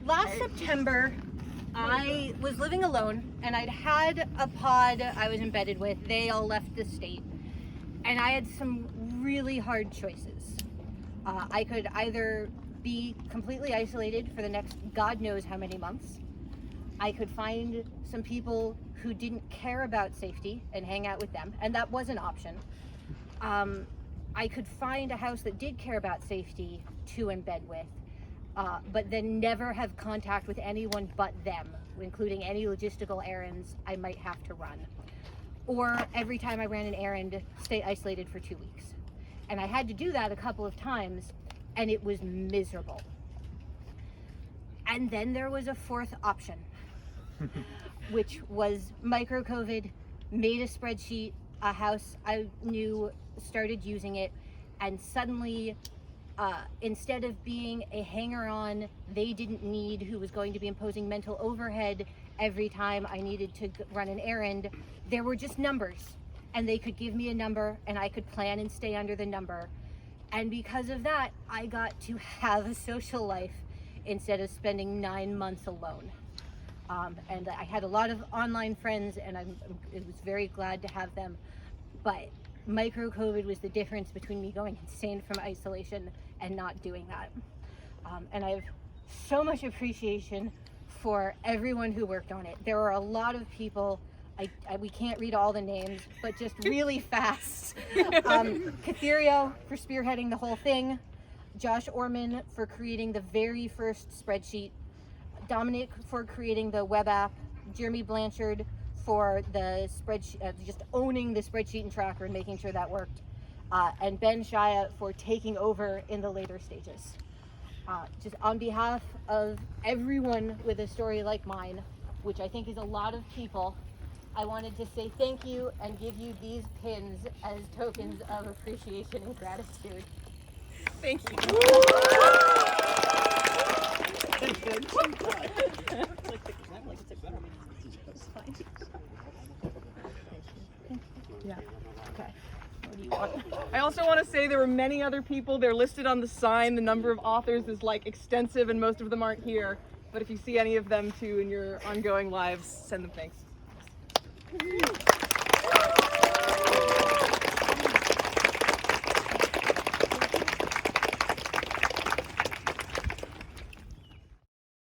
Last September, I was living alone, and I'd had a pod I was embedded with. They all left the state, and I had some really hard choices. I could either be completely isolated for the next God knows how many months. I could find some people who didn't care about safety and hang out with them, and that was an option. I could find a house that did care about safety to embed with, but then never have contact with anyone but them, including any logistical errands I might have to run. Or every time I ran an errand, stay isolated for 2 weeks. And I had to do that a couple of times, and it was miserable. And then there was a fourth option, which was Microcovid, made a spreadsheet, a house I knew started using it, and suddenly instead of being a hanger-on they didn't need who was going to be imposing mental overhead every time I needed to run an errand, there were just numbers, and they could give me a number and I could plan and stay under the number. And because of that, I got to have a social life instead of spending 9 months alone. And I had a lot of online friends, and I was very glad to have them. But Microcovid was the difference between me going insane from isolation and not doing that. And I have so much appreciation for everyone who worked on it. There were a lot of people, we can't read all the names, but just really fast. Catherio for spearheading the whole thing, Josh Orman for creating the very first spreadsheet, Dominic for creating the web app, Jeremy Blanchard for the spreadsheet, just owning the spreadsheet and tracker and making sure that worked, and Ben Shia for taking over in the later stages. Just on behalf of everyone with a story like mine, which I think is a lot of people, I wanted to say thank you and give you these pins as tokens of appreciation and gratitude. Thank you. Yeah. Okay. What do you want? I also want to say there were many other people. They're listed on the sign. The number of authors is like extensive, and most of them aren't here. But if you see any of them too in your ongoing lives, send them thanks.